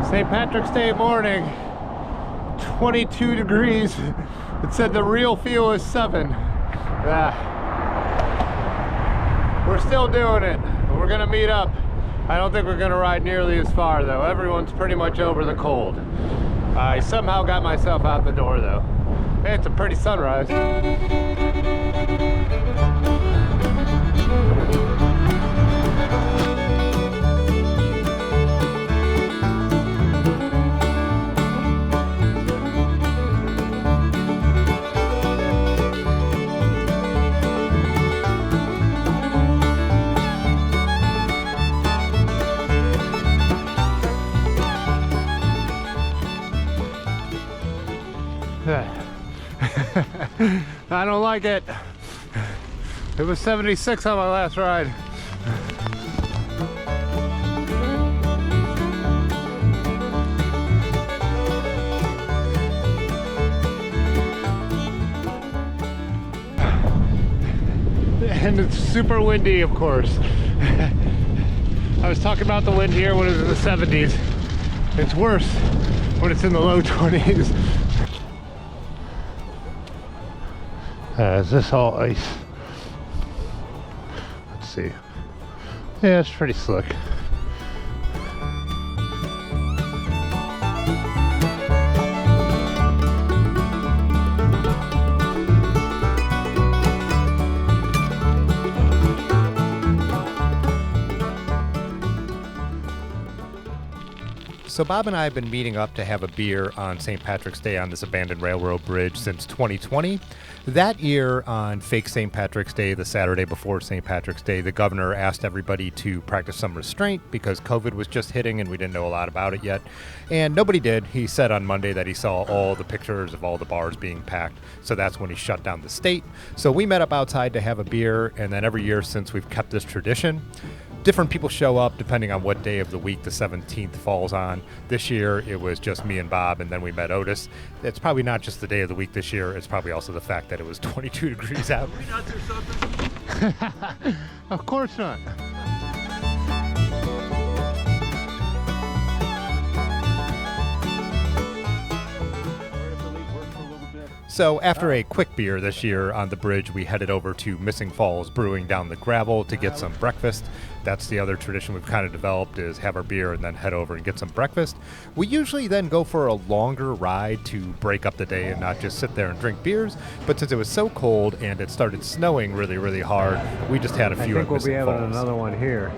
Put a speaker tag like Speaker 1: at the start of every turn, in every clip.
Speaker 1: St. Patrick's Day morning, 22 degrees. It said the real feel is 7. We're still doing it. We're gonna meet up. I don't think we're gonna ride nearly as far though. Everyone's pretty much over the cold. I somehow got myself out the door though. Hey, it's a pretty sunrise. I don't like it. It was 76 on my last ride. And it's super windy, of course. I was talking about the wind here when it was in the 70s. It's worse when it's in the low 20s. Is this all ice? Let's see. Yeah, it's pretty slick.
Speaker 2: So Bob and I have been meeting up to have a beer on St. Patrick's Day on this abandoned railroad bridge since 2020. That year on fake St. Patrick's Day, the Saturday before St. Patrick's Day, the governor asked everybody to practice some restraint because COVID was just hitting and we didn't know a lot about it yet. And nobody did. He said on Monday that he saw all the pictures of all the bars being packed. So that's when he shut down the state. So we met up outside to have a beer, and then every year since we've kept this tradition. Different people show up depending on what day of the week the 17th falls on. This year it was just me and Bob, and then we met Otis. It's probably not just the day of the week this year, it's probably also the fact that it was 22 degrees out.
Speaker 1: Can we not do something? Of course not.
Speaker 2: So after a quick beer this year on the bridge, we headed over to Missing Falls Brewing down the gravel to get some breakfast. That's the other tradition we've kind of developed, is have our beer and then head over and get some breakfast. We usually then go for a longer ride to break up the day and not just sit there and drink beers. But since it was so cold and it started snowing really, really hard, we just had a few at Missing Falls.
Speaker 1: I think we'll be having another one here.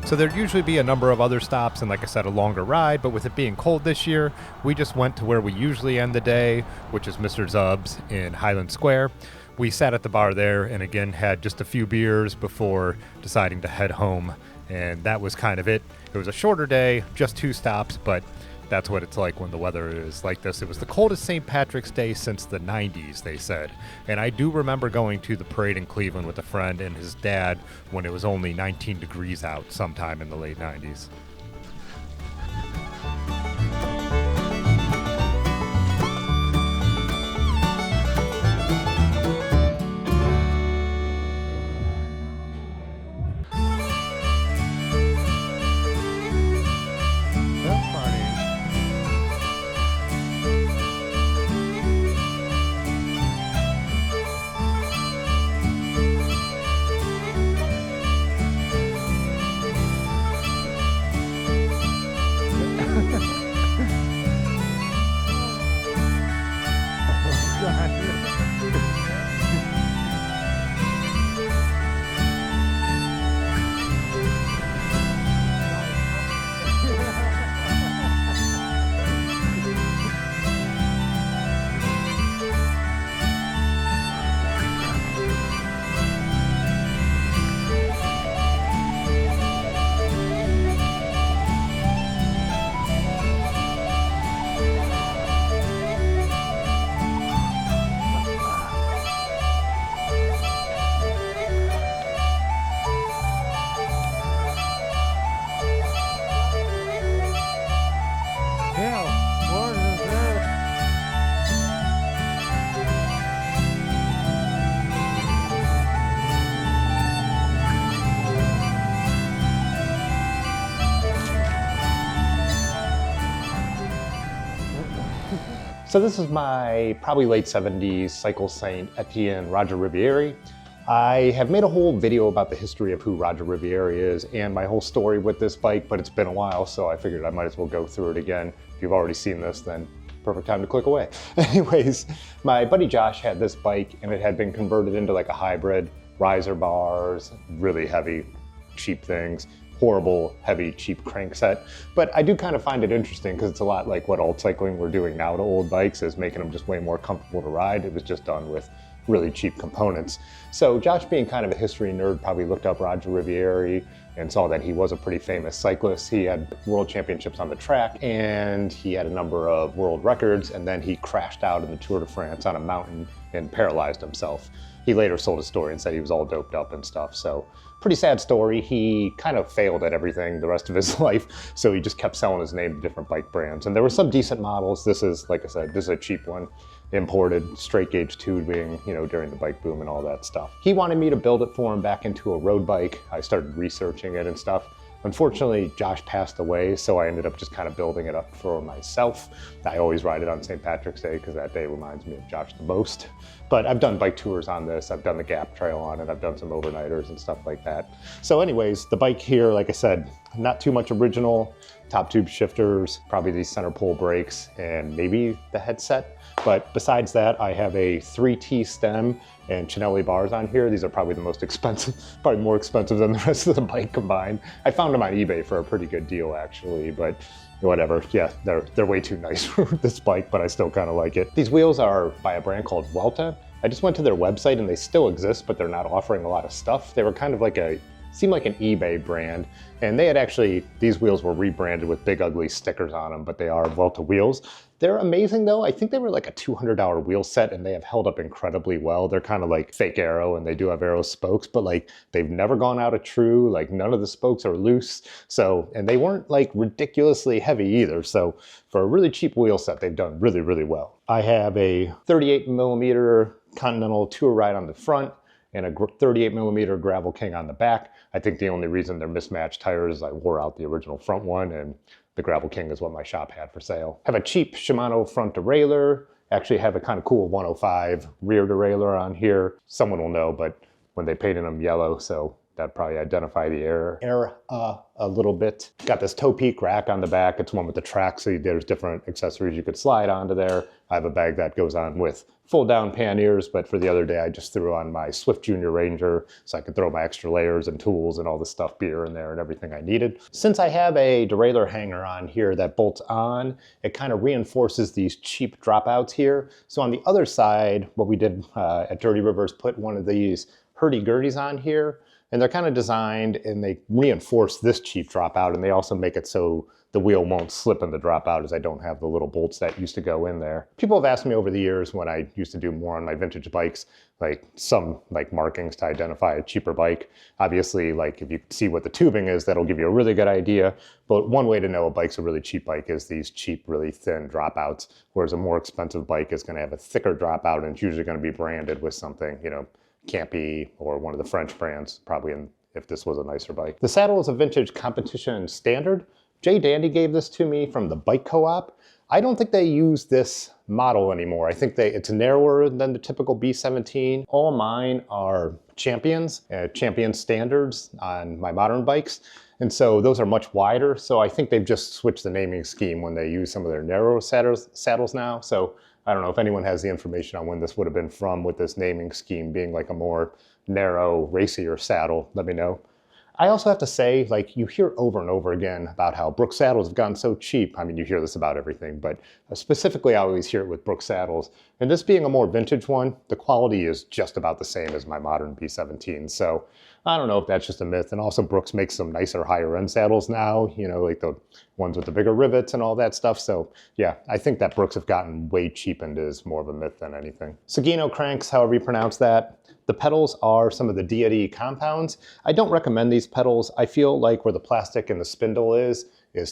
Speaker 2: So there'd usually be a number of other stops and, like I said, a longer ride, but with it being cold this year, we just went to where we usually end the day, which is Mr. Zub's in Highland Square. We sat at the bar there and again had just a few beers before deciding to head home, and that was kind of it. It was a shorter day, just 2 stops, but that's what it's like when the weather is like this. It was the coldest St. Patrick's Day since the 90s, they said. And I do remember going to the parade in Cleveland with a friend and his dad when it was only 19 degrees out sometime in the late 90s. So this is my probably late 70s Cycle Saint Etienne Roger Riviere. I have made a whole video about the history of who Roger Riviere is and my whole story with this bike, but it's been a while, so I figured I might as well go through it again. If you've already seen this, then perfect time to click away. Anyways, my buddy Josh had this bike and it had been converted into like a hybrid, riser bars, really heavy, cheap things. Horrible, heavy, cheap crankset. But I do kind of find it interesting because it's a lot like what alt cycling we're doing now to old bikes, is making them just way more comfortable to ride. It was just done with really cheap components. So Josh, being kind of a history nerd, probably looked up Roger Riviere and saw that he was a pretty famous cyclist. He had world championships on the track and he had a number of world records, and then he crashed out in the Tour de France on a mountain and paralyzed himself. He later sold his story and said he was all doped up and stuff. So pretty sad story. He kind of failed at everything the rest of his life. So he just kept selling his name to different bike brands. And there were some decent models. This is, like I said, this is a cheap one, imported, straight gauge tubing, you know, during the bike boom and all that stuff. He wanted me to build it for him back into a road bike. I started researching it and stuff. Unfortunately, Josh passed away, so I ended up just kind of building it up for myself. I always ride it on St. Patrick's Day because that day reminds me of Josh the most. But I've done bike tours on this. I've done the Gap Trail on it. I've done some overnighters and stuff like that. So anyways, the bike here, like I said, not too much original. Top tube shifters, probably these center pole brakes, and maybe the headset. But besides that, I have a 3T stem and Chinelli bars on here. These are probably the most expensive, probably more expensive than the rest of the bike combined. I found them on eBay for a pretty good deal actually, but whatever. Yeah, they're way too nice for this bike, but I still kind of like it. These wheels are by a brand called Vuelta. I just went to their website and they still exist, but they're not offering a lot of stuff. They were kind of like seemed like an eBay brand, and they had actually, these wheels were rebranded with big ugly stickers on them, but they are Vuelta wheels. They're amazing though. I think they were like a $200 wheel set and they have held up incredibly well. They're kind of like fake Aero and they do have Aero spokes, but like they've never gone out of true, like none of the spokes are loose. So, and they weren't like ridiculously heavy either. So for a really cheap wheel set, they've done really, really well. I have a 38mm Continental Tour Ride on the front and a 38mm Gravel King on the back. I think the only reason they're mismatched tires is I wore out the original front one, and the Gravel King is what my shop had for sale. Have a cheap Shimano front derailleur. Actually have a kind of cool 105 rear derailleur on here. Someone will know, but when they painted them yellow, so that'd probably identify the era a little bit. Got this toe peak rack on the back. It's one with the track, so there's different accessories you could slide onto there. I have a bag that goes on with fold down panniers, but for the other day I just threw on my Swift Junior Ranger so I could throw my extra layers and tools and all the stuff, beer in there and everything I needed. Since I have a derailleur hanger on here that bolts on, it kind of reinforces these cheap dropouts here. So on the other side, what we did at Dirty Rivers, put one of these hurdy-gurdies on here, and they're kind of designed and they reinforce this cheap dropout, and they also make it so the wheel won't slip in the dropout, as I don't have the little bolts that used to go in there. People have asked me over the years when I used to do more on my vintage bikes, like some like markings to identify a cheaper bike. Obviously, like if you see what the tubing is, that'll give you a really good idea. But one way to know a bike's a really cheap bike is these cheap, really thin dropouts, whereas a more expensive bike is gonna have a thicker dropout and it's usually gonna be branded with something, you know, Campy or one of the French brands, probably if this was a nicer bike. The saddle is a vintage competition standard. Jay Dandy gave this to me from the Bike Co-op. I don't think they use this model anymore. I think it's narrower than the typical B17. All mine are Champions, Champion standards on my modern bikes. And so those are much wider. So I think they've just switched the naming scheme when they use some of their narrow saddles now. So I don't know if anyone has the information on when this would have been from, with this naming scheme being like a more narrow, racier saddle. Let me know. I also have to say, like, you hear over and over again about how Brooks saddles have gotten so cheap. I mean, you hear this about everything, but specifically I always hear it with Brooks saddles. And this being a more vintage one, the quality is just about the same as my modern B17. So I don't know if that's just a myth. And also Brooks makes some nicer higher end saddles now, you know, like the ones with the bigger rivets and all that stuff. So yeah, I think that Brooks have gotten way cheapened is more of a myth than anything. Sagino cranks, however you pronounce that. The pedals are some of the Deity compounds. I don't recommend these pedals. I feel like where the plastic and the spindle is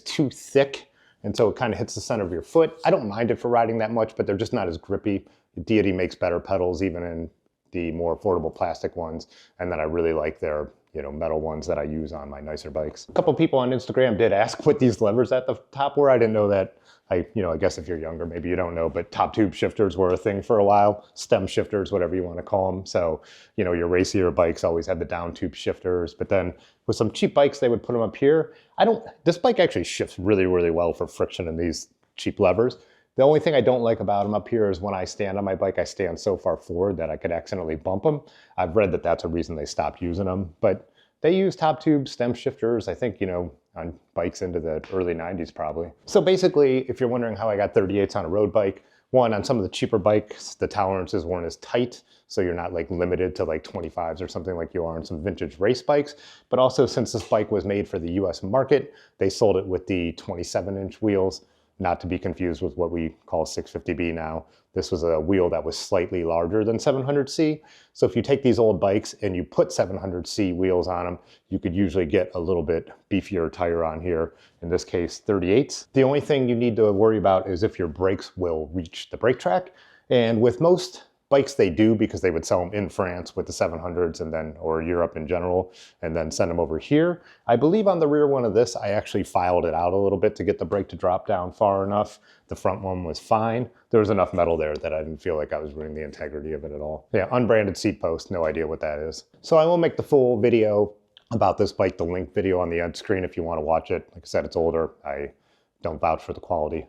Speaker 2: too thick, and so it kind of hits the center of your foot. I don't mind it for riding that much, but they're just not as grippy. Deity makes better pedals even in the more affordable plastic ones, and then I really like their
Speaker 1: metal ones that I use on my nicer bikes. A couple people on Instagram did ask what these levers at the top were. I didn't know that. I guess if you're younger, maybe you don't know, but top tube shifters were a thing for a while. Stem shifters, whatever you want to call them. So, your racier bikes always had the down tube shifters, but then with some cheap bikes, they would put them up here. This bike actually shifts really, really well for friction in these cheap levers. The only thing I don't like about them up here is when I stand on my bike, I stand so far forward that I could accidentally bump them. I've read that that's a reason they stopped using them, but they use top tube stem shifters, I think, on bikes into the early 90s probably. So basically, if you're wondering how I got 38s on a road bike, one, on some of the cheaper bikes, the tolerances weren't as tight, so you're not like limited to like 25s or something like you are on some vintage race bikes. But also, since this bike was made for the US market, they sold it with the 27-inch wheels, not to be confused with what we call 650B now. This was a wheel that was slightly larger than 700C. So if you take these old bikes and you put 700C wheels on them, you could usually get a little bit beefier tire on here, in this case 38s. The only thing you need to worry about is if your brakes will reach the brake track. And with most bikes they do, because they would sell them in France with the 700s or Europe in general, and then send them over here. I believe on the rear one of this, I actually filed it out a little bit to get the brake to drop down far enough. The front one was fine. There was enough metal there that I didn't feel like I was ruining the integrity of it at all. Yeah, unbranded seat post, no idea what that is. So I will make the full video about this bike, the link video on the end screen if you want to watch it. Like I said, it's older. I don't vouch for the quality.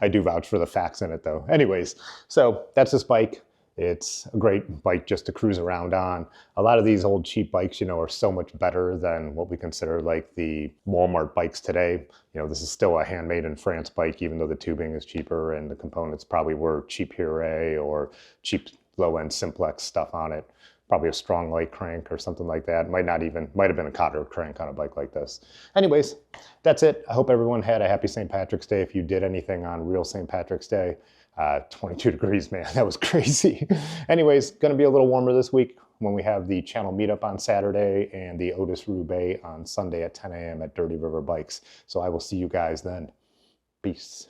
Speaker 1: I do vouch for the facts in it though. Anyways, so that's this bike. It's a great bike just to cruise around on. A lot of these old cheap bikes, are so much better than what we consider like the Walmart bikes today. This is still a handmade in France bike, even though the tubing is cheaper and the components probably were cheap Hurray or cheap low-end Simplex stuff on it. Probably a strong light crank or something like that. Might have been a Cotter crank on a bike like this. Anyways, that's it. I hope everyone had a happy St. Patrick's Day if you did anything on real St. Patrick's Day. 22 degrees, man, that was crazy. Anyways, gonna be a little warmer this week when we have the channel meetup on Saturday and the Otis Roubaix on Sunday at 10 a.m. at Dirty River Bikes. So I will see you guys then. Peace.